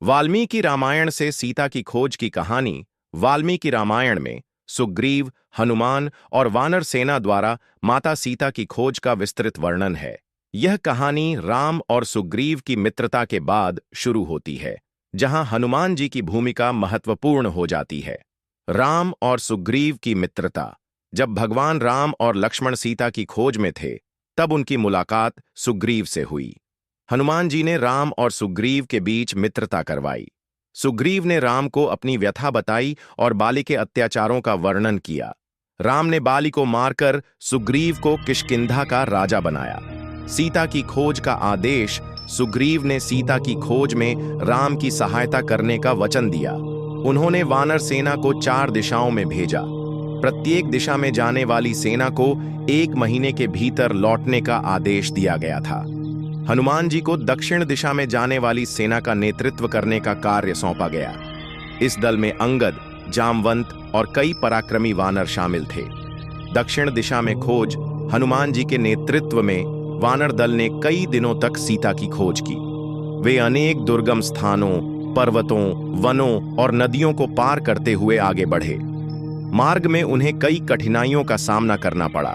वाल्मीकि रामायण से सीता की खोज की कहानी। वाल्मीकि रामायण में सुग्रीव, हनुमान और वानर सेना द्वारा माता सीता की खोज का विस्तृत वर्णन है। यह कहानी राम और सुग्रीव की मित्रता के बाद शुरू होती है, जहां हनुमान जी की भूमिका महत्वपूर्ण हो जाती है। राम और सुग्रीव की मित्रता। जब भगवान राम और लक्ष्मण सीता की खोज में थे, तब उनकी मुलाकात सुग्रीव से हुई। हनुमान जी ने राम और सुग्रीव के बीच मित्रता करवाई। सुग्रीव ने राम को अपनी व्यथा बताई और बाली के अत्याचारों का वर्णन किया। राम ने बाली को मारकर सुग्रीव को किष्किंधा का राजा बनाया। सीता की खोज का आदेश। सुग्रीव ने सीता की खोज में राम की सहायता करने का वचन दिया। उन्होंने वानर सेना को 4 दिशाओं में भेजा। प्रत्येक दिशा में जाने वाली सेना को 1 महीने के भीतर लौटने का आदेश दिया गया था। हनुमान जी को दक्षिण दिशा में जाने वाली सेना का नेतृत्व करने का कार्य सौंपा गया। इस दल में अंगद, जामवंत और कई पराक्रमी वानर शामिल थे। दक्षिण दिशा में खोज। हनुमान जी के नेतृत्व में वानर दल ने कई दिनों तक सीता की खोज की। वे अनेक दुर्गम स्थानों, पर्वतों, वनों और नदियों को पार करते हुए आगे बढ़े। मार्ग में उन्हें कई कठिनाइयों का सामना करना पड़ा।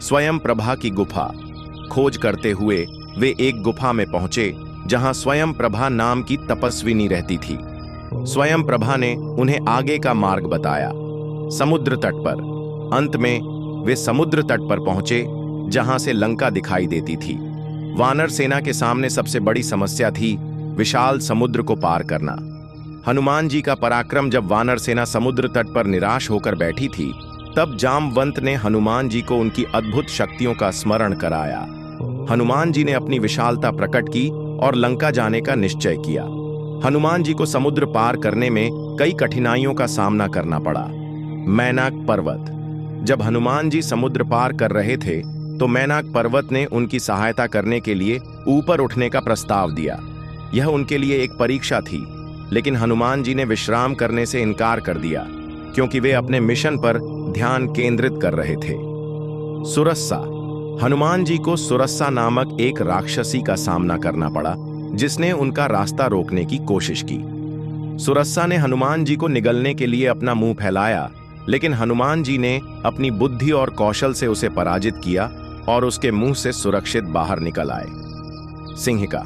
स्वयं प्रभा की गुफा। खोज करते हुए वे एक गुफा में पहुंचे, जहां स्वयं प्रभा नाम की तपस्विनी रहती थी। स्वयं प्रभा ने उन्हें आगे का मार्ग बताया। समुद्र तट पर। अंत में वे समुद्र तट पर पहुंचे, जहां से लंका दिखाई देती थी। वानर सेना के सामने सबसे बड़ी समस्या थी विशाल समुद्र को पार करना। हनुमान जी का पराक्रम। जब वानर सेना समुद्र तट पर निराश होकर बैठी थी, तब जामवंत ने हनुमान जी को उनकी अद्भुत शक्तियों का स्मरण कराया। हनुमान जी ने अपनी विशालता प्रकट की और लंका जाने का निश्चय किया। हनुमान जी को समुद्र पार करने में कई कठिनाइयों का सामना करना पड़ा। मैनाक पर्वत। जब हनुमान जी समुद्र पार कर रहे थे, तो मैनाक पर्वत ने उनकी सहायता करने के लिए ऊपर उठने का प्रस्ताव दिया। यह उनके लिए एक परीक्षा थी, लेकिन हनुमान जी ने विश्राम करने से इनकार कर दिया, क्योंकि वे अपने मिशन पर ध्यान केंद्रित कर रहे थे। सुरस्सा। हनुमान जी को सुरस्सा नामक एक राक्षसी का सामना करना पड़ा, जिसने उनका रास्ता रोकने की कोशिश की। सुरस्सा ने हनुमान जी को निगलने के लिए अपना मुंह फैलाया, लेकिन हनुमान जी ने अपनी बुद्धि और कौशल से उसे पराजित किया और उसके मुंह से सुरक्षित बाहर निकल आए। सिंहिका।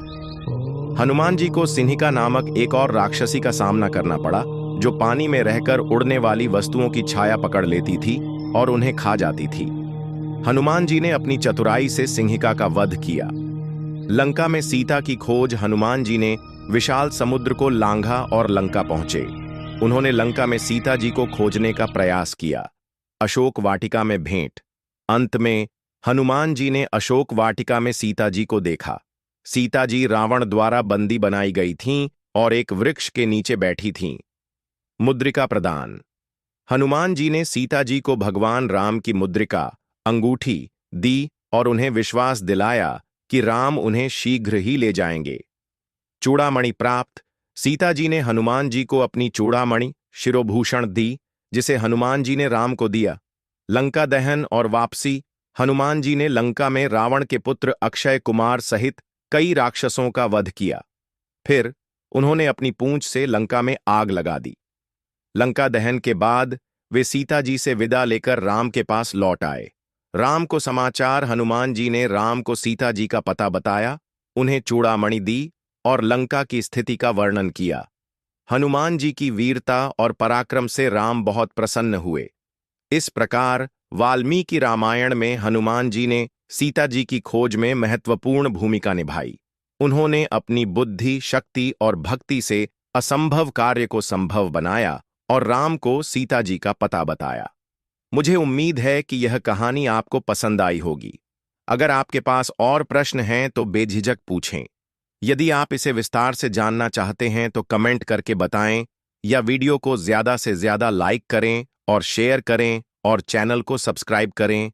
हनुमान जी को सिंहिका नामक एक और राक्षसी का सामना करना पड़ा, जो पानी में रहकर उड़ने वाली वस्तुओं की छाया पकड़ लेती थी और उन्हें खा जाती थी। हनुमान जी ने अपनी चतुराई से सिंहिका का वध किया। लंका में सीता की खोज। हनुमान जी ने विशाल समुद्र को लांघा और लंका पहुंचे। उन्होंने लंका में सीता जी को खोजने का प्रयास किया। अशोक वाटिका में भेंट। अंत में हनुमान जी ने अशोक वाटिका में सीता जी को देखा। सीता जी रावण द्वारा बंदी बनाई गई थीं और एक वृक्ष के नीचे बैठी थीं। मुद्रिका प्रदान। हनुमान जी ने सीता जी को भगवान राम की मुद्रिका, अंगूठी दी और उन्हें विश्वास दिलाया कि राम उन्हें शीघ्र ही ले जाएंगे। चूड़ामणि प्राप्त। सीता जी ने हनुमान जी को अपनी चूड़ामणि, शिरोभूषण दी, जिसे हनुमान जी ने राम को दिया। लंका दहन और वापसी। हनुमान जी ने लंका में रावण के पुत्र अक्षय कुमार सहित कई राक्षसों का वध किया। फिर उन्होंने अपनी पूंछ से लंका में आग लगा दी। लंका दहन के बाद वे सीता जी से विदा लेकर राम के पास लौट आए। राम को समाचार। हनुमान जी ने राम को सीता जी का पता बताया, उन्हें चूड़ामणि दी और लंका की स्थिति का वर्णन किया। हनुमान जी की वीरता और पराक्रम से राम बहुत प्रसन्न हुए। इस प्रकार वाल्मीकि रामायण में हनुमान जी ने सीता जी की खोज में महत्वपूर्ण भूमिका निभाई। उन्होंने अपनी बुद्धि, शक्ति और भक्ति से असंभव कार्य को संभव बनाया और राम को सीता जी का पता बताया। मुझे उम्मीद है कि यह कहानी आपको पसंद आई होगी। अगर आपके पास और प्रश्न हैं तो बेझिझक पूछें। यदि आप इसे विस्तार से जानना चाहते हैं तो कमेंट करके बताएं, या वीडियो को ज्यादा से ज्यादा लाइक करें और शेयर करें और चैनल को सब्सक्राइब करें।